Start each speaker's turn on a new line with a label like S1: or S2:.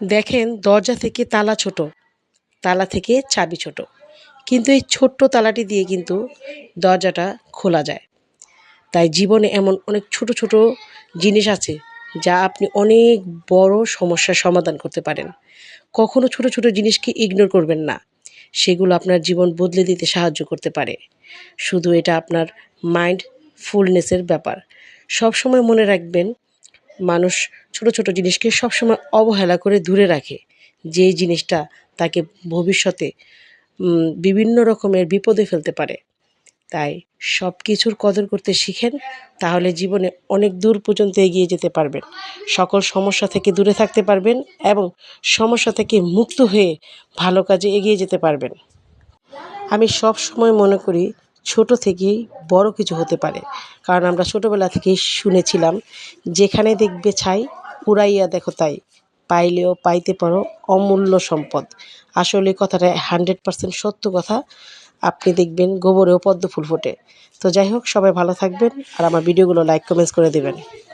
S1: দেখেন, দরজা থেকে তালা ছোট, তালা থেকে চাবি ছোট, কিন্তু এই ছোট্ট তালাটি দিয়ে কিন্তু দরজাটা খোলা যায়। তাই জীবনে এমন অনেক ছোট ছোট জিনিস আছে যা আপনি অনেক বড় সমস্যার সমাধান করতে পারেন। কখনো ছোট ছোট জিনিসকে ইগনোর করবেন না, সেগুলো আপনার জীবন বদলে দিতে সাহায্য করতে পারে। শুধু এটা আপনার মাইন্ডফুলনেসের ব্যাপার। সবসময় মনে রাখবেন, মানুষ ছোট ছোট জিনিসকে সবসময় অবহেলা করে দূরে রাখে, যেই জিনিসটা তাকে ভবিষ্যতে বিভিন্ন রকমের বিপদে ফেলতে পারে। তাই সব কিছুর কদর করতে শিখেন, তাহলে জীবনে অনেক দূর পর্যন্ত এগিয়ে যেতে পারবেন, সকল সমস্যা থেকে দূরে থাকতে পারবেন এবং সমস্যা থেকে মুক্ত হয়ে ভালো কাজে এগিয়ে যেতে পারবেন। আমি সব সময় মনে করি ছোট থেকেই বড় কিছু হতে পারে, কারণ আমরা ছোটোবেলা থেকেই শুনেছিলাম, যেখানে দেখবে ছাই উড়াইয়া দেখো তাই, পাইলেও পাইতে পারো অমূল্য সম্পদ। আসলে কথাটা 100% সত্য কথা। আপনি দেখবেন গোবরেও পদ্ম ফুল ফোটে। তো যাই হোক, সবাই ভালো থাকবেন আর আমার ভিডিওগুলো লাইক কমেন্টস করে দেবেন।